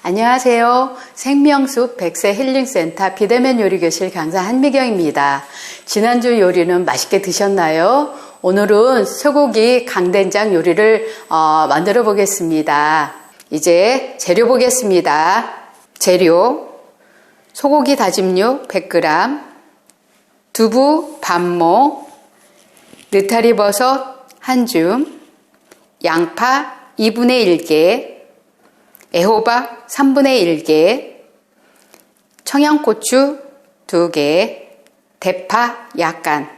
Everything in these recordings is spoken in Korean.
안녕하세요. 생명숲 백세 힐링센터 비대면 요리교실 강사 한미경입니다. 지난주 요리는 맛있게 드셨나요? 오늘은 소고기 강된장 요리를 만들어 보겠습니다. 이제 재료 보겠습니다. 재료 소고기 다짐육 100g, 두부 반모, 느타리버섯 1줌, 양파 2분의 1개, 애호박 3분의 1개, 청양고추 2개, 대파 약간,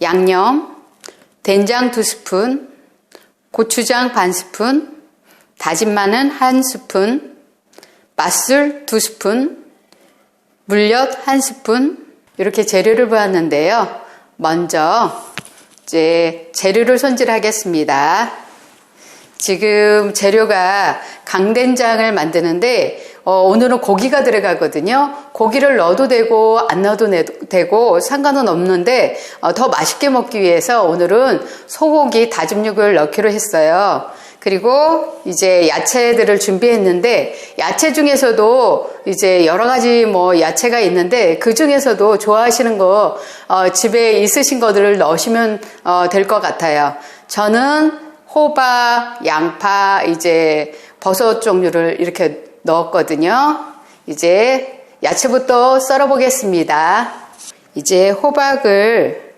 양념, 된장 2스푼, 고추장 반스푼, 다진 마늘 1스푼, 맛술 2스푼, 물엿 1스푼, 이렇게 재료를 보았는데요. 먼저 이제 재료를 손질하겠습니다. 지금 재료가 강된장을 만드는데 오늘은 고기가 들어가거든요. 고기를 넣어도 되고 안 넣어도 되고 상관은 없는데 더 맛있게 먹기 위해서 오늘은 소고기 다짐육을 넣기로 했어요. 그리고 이제 야채들을 준비했는데 야채 중에서도 이제 여러 가지 야채가 있는데 그 중에서도 좋아하시는 거 집에 있으신 것들을 넣으시면 될 것 같아요. 저는 호박, 양파, 이제 버섯 종류를 이렇게 넣었거든요. 이제 야채부터 썰어 보겠습니다. 이제 호박을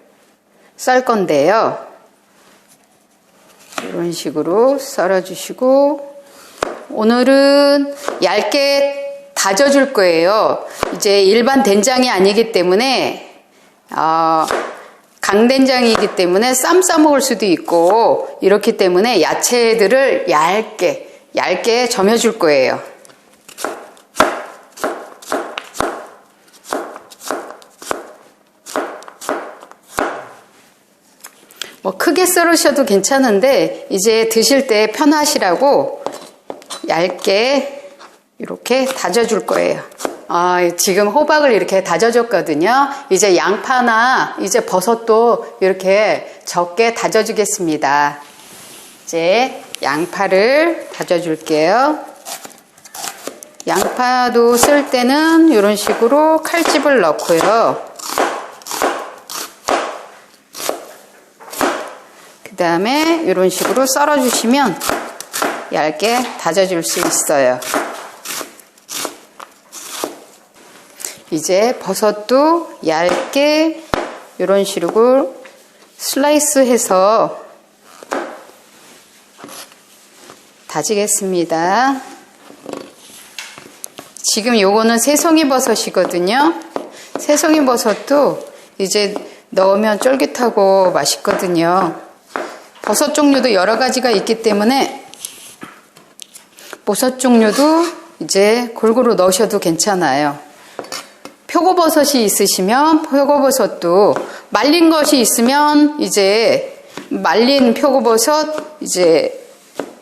썰 건데요. 이런 식으로 썰어 주시고 오늘은 얇게 다져 줄 거예요. 이제 일반 된장이 아니기 때문에 강된장이기 때문에 쌈 싸 먹을 수도 있고 이렇기 때문에 야채들을 얇게 점여 줄 거예요. 크게 썰으셔도 괜찮은데 이제 드실 때 편하시라고 얇게 이렇게 다져 줄 거예요. 지금 호박을 이렇게 다져줬거든요. 이제 양파나 이제 버섯도 이렇게 적게 다져주겠습니다. 이제 양파를 다져줄게요. 양파도 쓸 때는 이런 식으로 칼집을 넣고요. 그 다음에 이런 식으로 썰어주시면 얇게 다져줄 수 있어요. 이제 버섯도 얇게 이런 식으로 슬라이스 해서 다지겠습니다. 지금 요거는 새송이 버섯이거든요. 새송이 버섯도 이제 넣으면 쫄깃하고 맛있거든요. 버섯 종류도 여러 가지가 있기 때문에 버섯 종류도 이제 골고루 넣으셔도 괜찮아요. 표고버섯이 있으시면 표고버섯도, 말린 것이 있으면 이제 말린 표고버섯 이제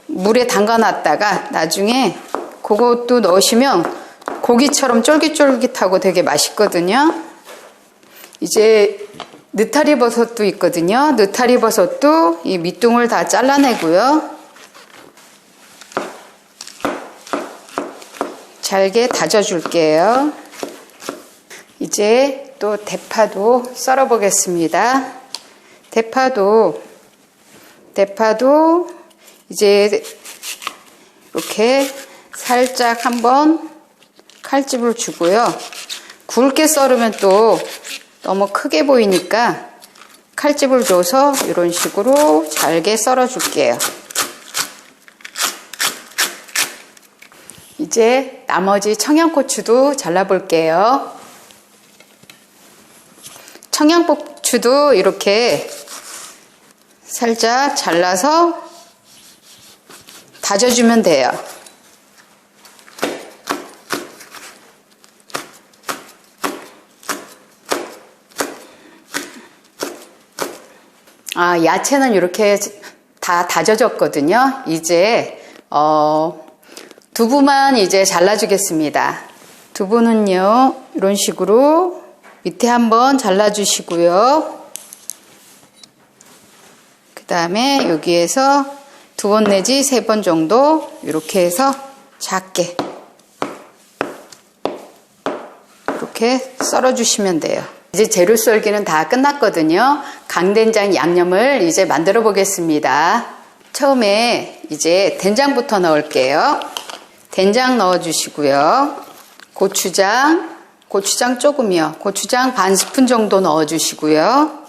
물에 담가 놨다가 나중에 그것도 넣으시면 고기처럼 쫄깃쫄깃하고 되게 맛있거든요. 이제 느타리버섯도 있거든요. 느타리버섯도 이 밑둥을 다 잘라내고요. 잘게 다져줄게요. 이제 또 대파도 썰어 보겠습니다. 대파도 이제 이렇게 살짝 한번 칼집을 주고요. 굵게 썰으면 또 너무 크게 보이니까 칼집을 줘서 이런 식으로 잘게 썰어 줄게요. 이제 나머지 청양고추도 잘라 볼게요. 청양고추도 이렇게 살짝 잘라서 다져주면 돼요. 야채는 이렇게 다 다져졌거든요. 이제 두부만 이제 잘라주겠습니다. 두부는요, 이런 식으로 밑에 한번 잘라주시고요. 그 다음에 여기에서 2번 내지 3번 정도 이렇게 해서 작게 이렇게 썰어주시면 돼요. 이제 재료 썰기는 다 끝났거든요. 강된장 양념을 이제 만들어 보겠습니다. 처음에 이제 된장부터 넣을게요. 된장 넣어주시고요. 고추장 조금이요. 고추장 반 스푼 정도 넣어주시고요.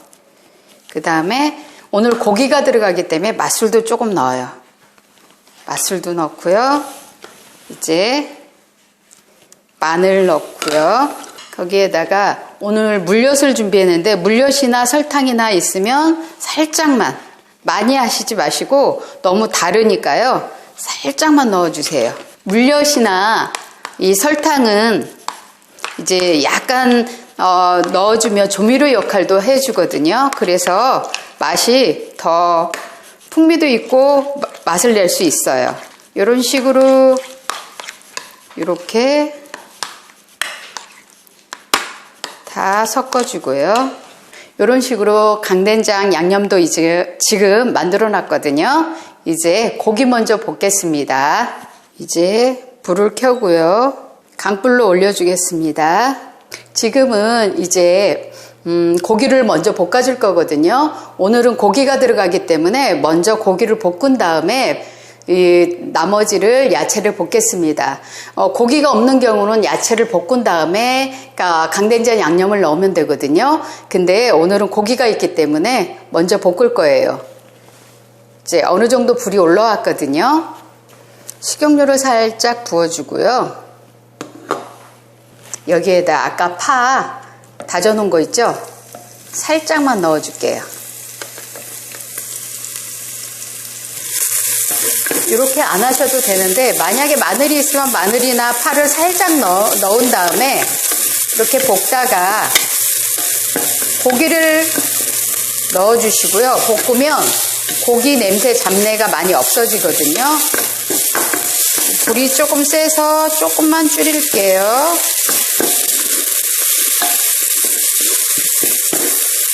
그 다음에 오늘 고기가 들어가기 때문에 맛술도 조금 넣어요. 맛술도 넣고요. 이제 마늘 넣고요. 거기에다가 오늘 물엿을 준비했는데 물엿이나 설탕이나 있으면 살짝만, 많이 하시지 마시고 너무 다르니까요. 살짝만 넣어주세요. 물엿이나 이 설탕은 이제 약간 넣어주면 조미료 역할도 해주거든요. 그래서 맛이 더 풍미도 있고 맛을 낼 수 있어요. 이런 식으로 이렇게 다 섞어주고요. 이런 식으로 강된장 양념도 이제 지금 만들어 놨거든요. 이제 고기 먼저 볶겠습니다. 이제 불을 켜고요. 강불로 올려주겠습니다. 지금은 이제 고기를 먼저 볶아줄 거거든요. 오늘은 고기가 들어가기 때문에 먼저 고기를 볶은 다음에 이 나머지를 야채를 볶겠습니다. 고기가 없는 경우는 야채를 볶은 다음에 강된장 양념을 넣으면 되거든요. 근데 오늘은 고기가 있기 때문에 먼저 볶을 거예요. 이제 어느 정도 불이 올라왔거든요. 식용유를 살짝 부어주고요. 여기에다 아까 파 다져 놓은 거 있죠? 살짝만 넣어줄게요. 이렇게 안 하셔도 되는데 만약에 마늘이 있으면 마늘이나 파를 살짝 넣은 다음에 이렇게 볶다가 고기를 넣어주시고요. 볶으면 고기 냄새 잡내가 많이 없어지거든요. 불이 조금 세서 조금만 줄일게요.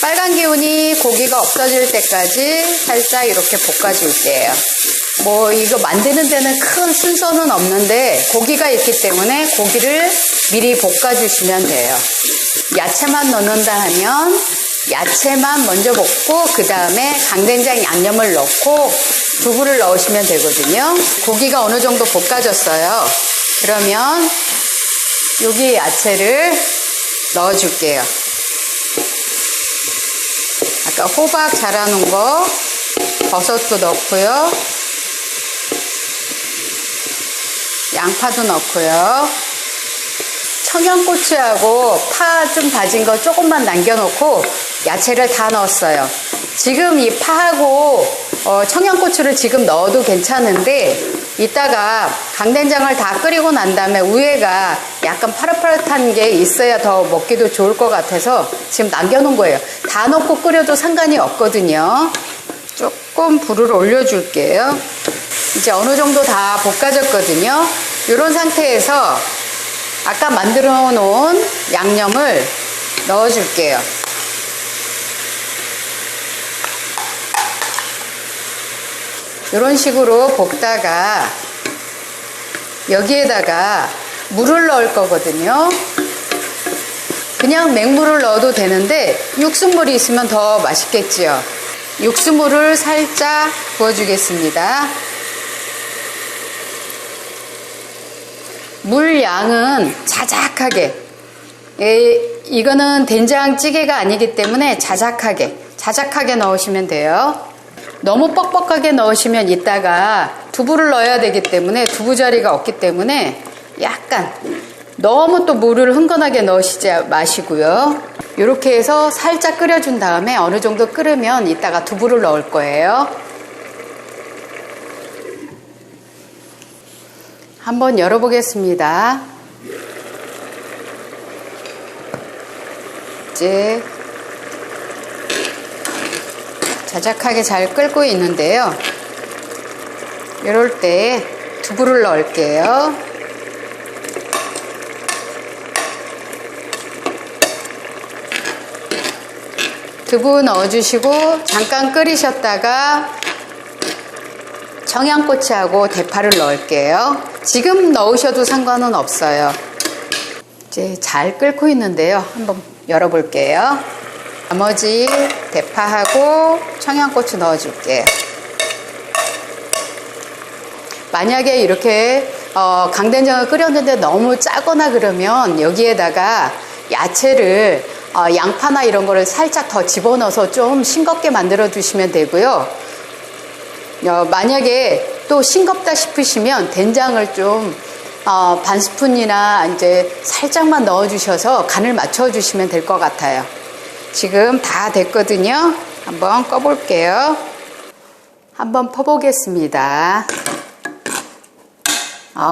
빨간 기운이 고기가 없어질 때까지 살짝 이렇게 볶아줄게요. 이거 만드는 데는 큰 순서는 없는데 고기가 있기 때문에 고기를 미리 볶아주시면 돼요. 야채만 넣는다 하면 야채만 먼저 볶고 그 다음에 강된장 양념을 넣고 두부를 넣으시면 되거든요. 고기가 어느 정도 볶아졌어요. 그러면 여기 야채를 넣어줄게요. 아까 호박 자라놓은 거 버섯도 넣고요. 양파도 넣고요. 청양고추하고 파 좀 다진 거 조금만 남겨놓고 야채를 다 넣었어요. 지금 이 파하고 청양고추를 지금 넣어도 괜찮은데 이따가 강된장을 다 끓이고 난 다음에 위에가 약간 파릇파릇한 게 있어야 더 먹기도 좋을 것 같아서 지금 남겨놓은 거예요. 다 넣고 끓여도 상관이 없거든요. 조금 불을 올려줄게요. 이제 어느 정도 다 볶아졌거든요. 이런 상태에서 아까 만들어 놓은 양념을 넣어줄게요. 이런 식으로 볶다가 여기에다가 물을 넣을 거거든요. 그냥 맹물을 넣어도 되는데 육수물이 있으면 더 맛있겠지요. 육수물을 살짝 부어주겠습니다. 물 양은 자작하게, 이거는 된장찌개가 아니기 때문에 자작하게 넣으시면 돼요. 너무 뻑뻑하게 넣으시면 이따가 두부를 넣어야 되기 때문에 두부 자리가 없기 때문에 약간 너무 또 물을 흥건하게 넣으시지 마시고요. 이렇게 해서 살짝 끓여준 다음에 어느 정도 끓으면 이따가 두부를 넣을 거예요. 한번 열어보겠습니다. 이제 자작하게 잘 끓고 있는데요. 이럴 때 두부를 넣을게요. 두부 넣어주시고 잠깐 끓이셨다가 청양고추하고 대파를 넣을게요. 지금 넣으셔도 상관은 없어요. 이제 잘 끓고 있는데요. 한번 열어볼게요. 나머지 대파하고 청양고추 넣어줄게요. 만약에 이렇게 강된장을 끓였는데 너무 짜거나 그러면 여기에다가 야채를 양파나 이런 거를 살짝 더 집어넣어서 좀 싱겁게 만들어 두시면 되고요. 만약에 또 싱겁다 싶으시면 된장을 좀 반 스푼이나 이제 살짝만 넣어 주셔서 간을 맞춰 주시면 될 것 같아요. 지금 다 됐거든요. 한번 꺼볼게요. 한번 퍼보겠습니다.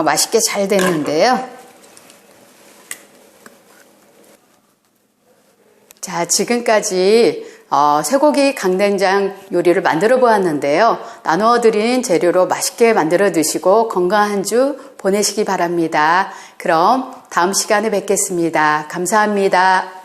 맛있게 잘 됐는데요. 자, 지금까지 쇠고기 강된장 요리를 만들어 보았는데요. 나누어 드린 재료로 맛있게 만들어 드시고 건강한 한 주 보내시기 바랍니다. 그럼 다음 시간에 뵙겠습니다. 감사합니다.